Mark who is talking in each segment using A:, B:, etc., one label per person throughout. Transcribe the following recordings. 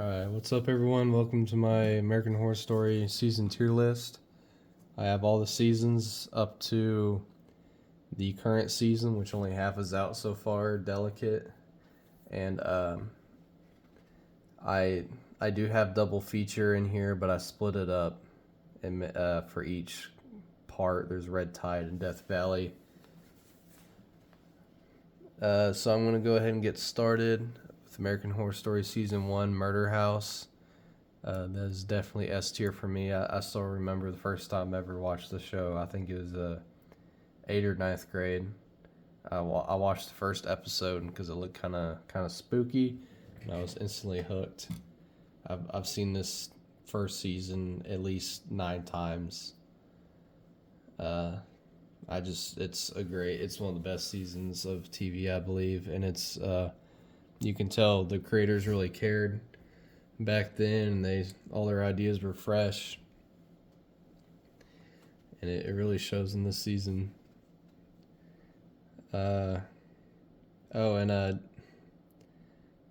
A: Alright, what's up, everyone? Welcome to my American Horror Story season tier list. I have all the seasons up to the current season, which only half is out so far, Delicate. And I I do have double feature in here, but I split it up for each part. There's Red Tide and Death Valley. So I'm going to go ahead and get started with American Horror Story Season 1, Murder House. That is definitely S tier for me. I still remember the first time I ever watched the show. I think it was 8th or 9th grade. I watched the first episode because it looked kind of spooky, and I was instantly hooked. I've seen this first season at least 9 times. It's one of the best seasons of TV, I believe, and it's you can tell the creators really cared back then, and all their ideas were fresh, and it really shows in this season.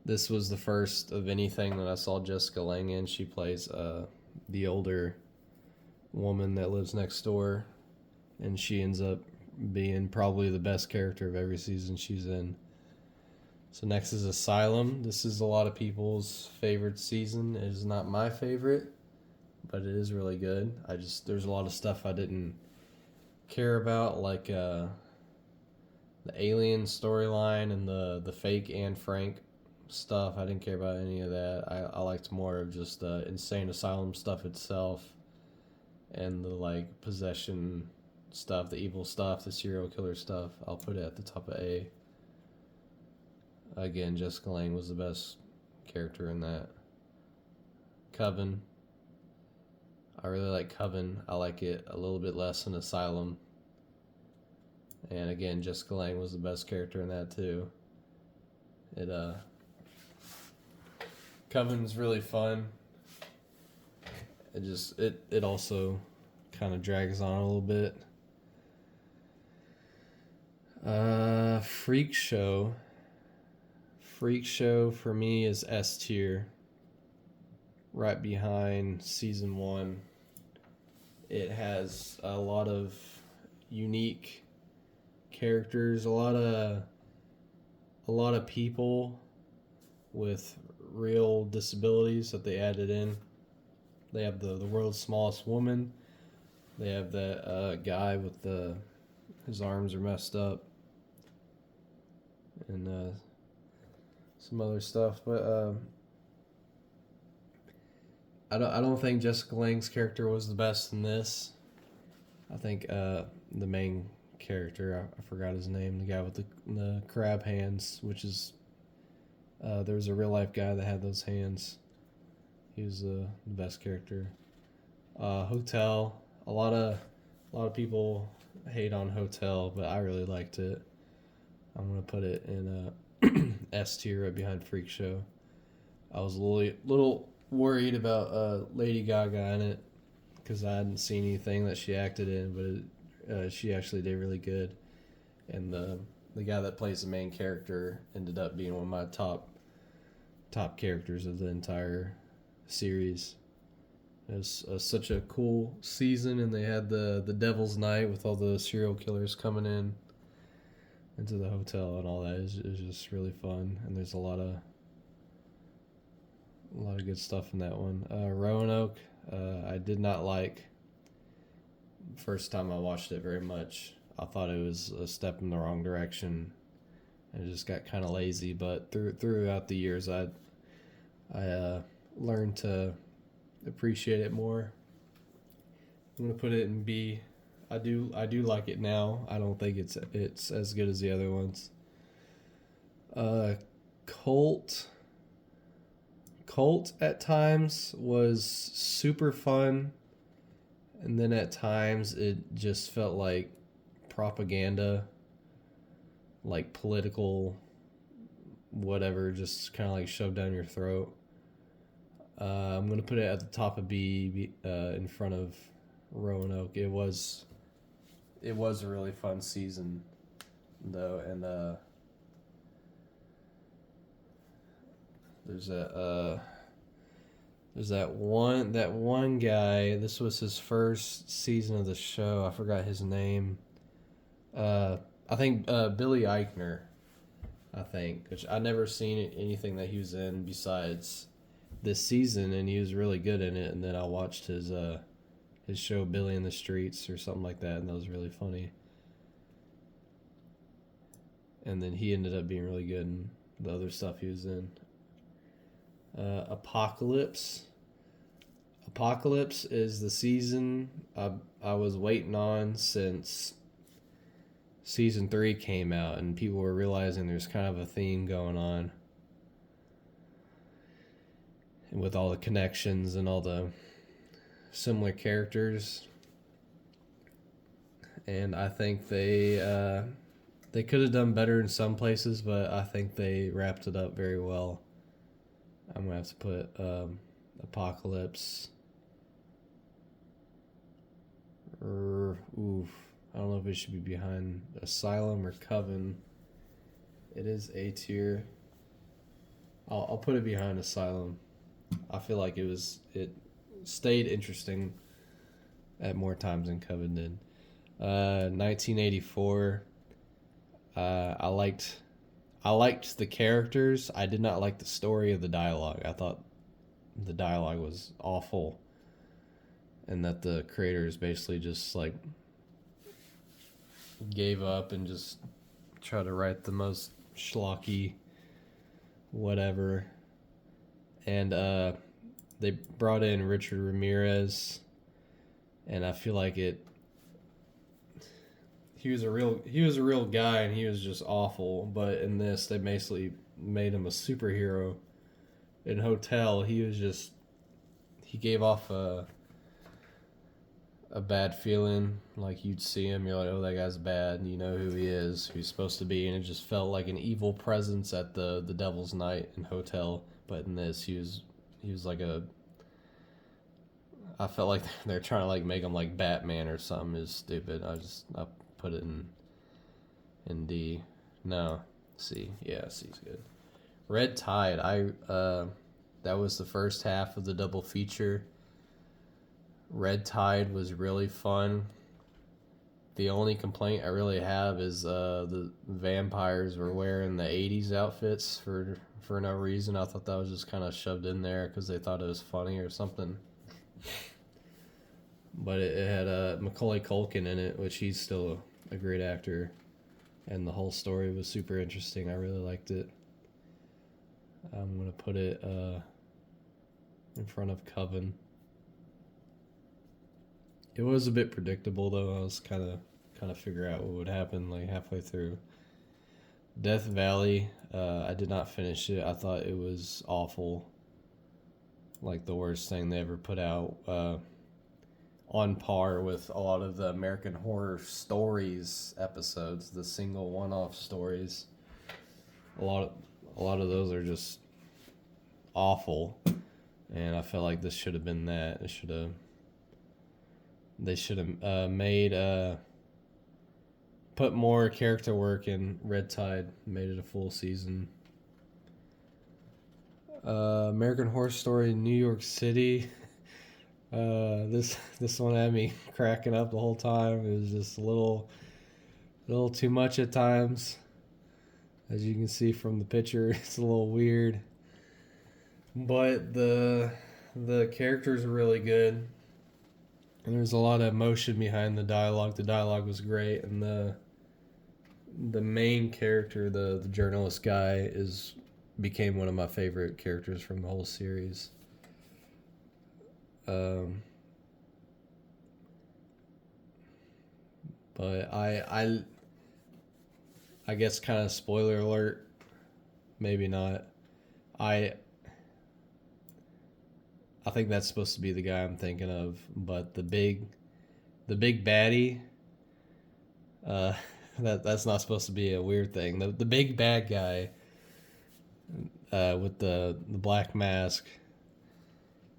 A: This was the first of anything that I saw Jessica Lange in. She plays the older woman that lives next door, and she ends up being probably the best character of every season she's in. So next is Asylum. This is a lot of people's favorite season. It is not my favorite, but it is really good. There's a lot of stuff I didn't care about, like the alien storyline and the fake Anne Frank stuff. I didn't care about any of that. I liked more of just the insane asylum stuff itself, and the possession stuff, the evil stuff, the serial killer stuff. I'll put it at the top of A. Again, Jessica Lange was the best character in that. Coven. I really like Coven. I like it a little bit less than Asylum. And again, Jessica Lange was the best character in that too. Coven's really fun. It also kind of drags on a little bit. Freak Show. Freak Show for me is S tier, right behind season 1. It has a lot of unique characters, a lot of people with real disabilities that they added in. They have the world's smallest woman. They have that guy with his arms are messed up, and some other stuff. But I don't think Jessica Lange's character was the best in this. I think the main character, I forgot his name, the guy with the crab hands, which is there was a real life guy that had those hands. He was the best character. Hotel. A lot of people hate on Hotel, but I really liked it. I'm gonna put it in S tier, right behind Freak Show. I was a little worried about Lady Gaga in it because I hadn't seen anything that she acted in, but she actually did really good. And the guy that plays the main character ended up being one of my top characters of the entire series. It was such a cool season, and they had the Devil's Night with all the serial killers coming into the hotel and all that. It was just really fun, and there's a lot of good stuff in that one. Roanoke, I did not like. First time I watched it very much. I thought it was a step in the wrong direction. It just got kind of lazy, but throughout the years, I learned to appreciate it more. I'm gonna put it in B. I do like it now. I don't think it's as good as the other ones. Cult at times was super fun, and then at times it just felt like propaganda, like political whatever, just kind of like shoved down your throat. I'm gonna put it at the top of B, in front of Roanoke. It was a really fun season, though, and there's There's that one guy. This was his first season of the show. I forgot his name. I think Billy Eichner. I think, which I never seen anything that he was in besides this season, and he was really good in it. And then I watched his show Billy in the Streets or something like that, and that was really funny. And then he ended up being really good in the other stuff he was in. Apocalypse. Apocalypse is the season I was waiting on since season 3 came out, and people were realizing there's kind of a theme going on. And with all the connections and all the similar characters. And I think they could have done better in some places, but I think they wrapped it up very well. I'm going to have to put Apocalypse. Oof. I don't know if it should be behind Asylum or Coven. It is A tier. I'll put it behind Asylum. I feel like it stayed interesting at more times than Coven did. 1984. I liked the characters. I did not like the story of the dialogue. I thought the dialogue was awful, and that the creators basically just like gave up and just tried to write the most schlocky whatever. And they brought in Richard Ramirez, and I feel like he was a real guy, and he was just awful. But in this, they basically made him a superhero. In Hotel, he gave off a bad feeling. Like, you'd see him, you're like, oh, that guy's bad, and you know who he is, who he's supposed to be, and it just felt like an evil presence at the Devil's Night in Hotel. But in this, he was like I felt like they're trying to like make him like Batman or something. Is stupid. I put it in D. No, C. Yeah, C's good. Red Tide. That was the first half of the double feature. Red Tide was really fun. The only complaint I really have is the vampires were wearing the 80s outfits for no reason. I thought that was just kind of shoved in there because they thought it was funny or something. But it had Macaulay Culkin in it, which he's still a great actor. And the whole story was super interesting. I really liked it. I'm going to put it in front of Coven. It was a bit predictable, though. I was kind of figure out what would happen like halfway through. Death Valley, I did not finish it. I thought it was awful. Like the worst thing they ever put out. On par with a lot of the American Horror Stories episodes, the single one-off stories. A lot of those are just awful, and I felt like this should have been that. They should have made put more character work in Red Tide, made it a full season. American Horror Story New York City. This one had me cracking up the whole time. It was just a little too much at times. As you can see from the picture, it's a little weird. But the characters are really good. And there's a lot of emotion behind the dialogue. The dialogue was great, and the main character, the journalist guy, became one of my favorite characters from the whole series. But I guess kind of spoiler alert, maybe not. I think that's supposed to be the guy I'm thinking of, but the big baddie, that's not supposed to be a weird thing. The big bad guy, with the black mask,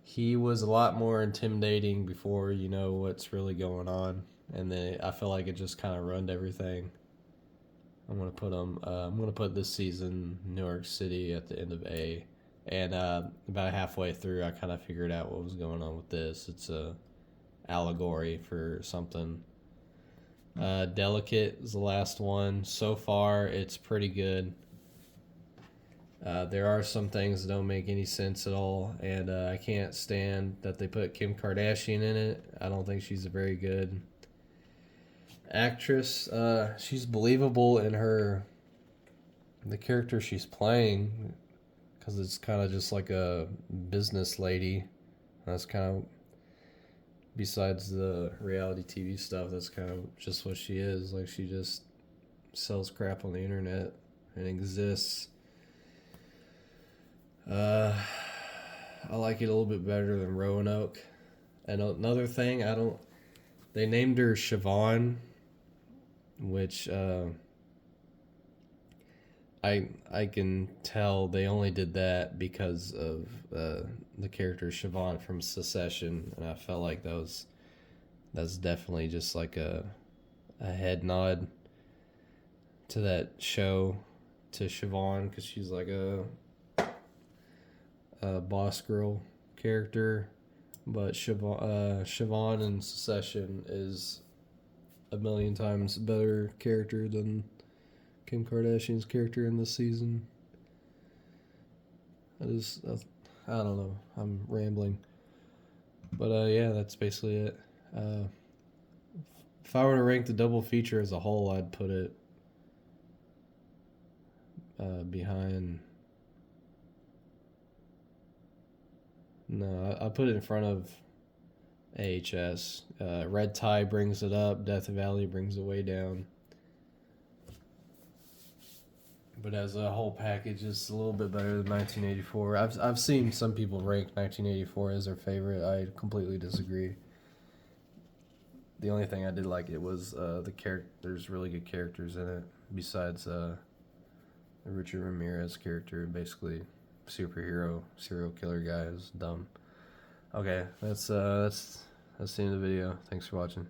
A: he was a lot more intimidating before you know what's really going on, and then I feel like it just kind of ruined everything. I'm gonna put this season New York City at the end of A, And about halfway through, I kind of figured out what was going on with this. It's a allegory for something. Delicate is the last one. So far, it's pretty good. There are some things that don't make any sense at all, and I can't stand that they put Kim Kardashian in it. I don't think she's a very good actress. She's believable in the character she's playing, because it's kind of just like a business lady. That's kind of, besides the reality TV stuff, that's kind of just what she is. Like, she just sells crap on the internet and exists. I like it a little bit better than Roanoke. And another thing, they named her Siobhan, which I can tell they only did that because of the character Siobhan from Secession, and I felt like that's definitely just like a head nod to that show, to Siobhan, because she's like a boss girl character, but Siobhan in Secession is a million times better character than Kim Kardashian's character in this season. I don't know. I'm rambling, but yeah, that's basically it. If I were to rank the double feature as a whole, I'd put it behind. No, I put it in front of AHS. Red Tide brings it up. Death Valley brings it way down. But as a whole package, it's a little bit better than 1984. I've seen some people rank 1984 as their favorite. I completely disagree. The only thing I did like it was the character. There's really good characters in it besides the Richard Ramirez character. Basically, superhero serial killer guy is dumb. Okay, that's the end of the video. Thanks for watching.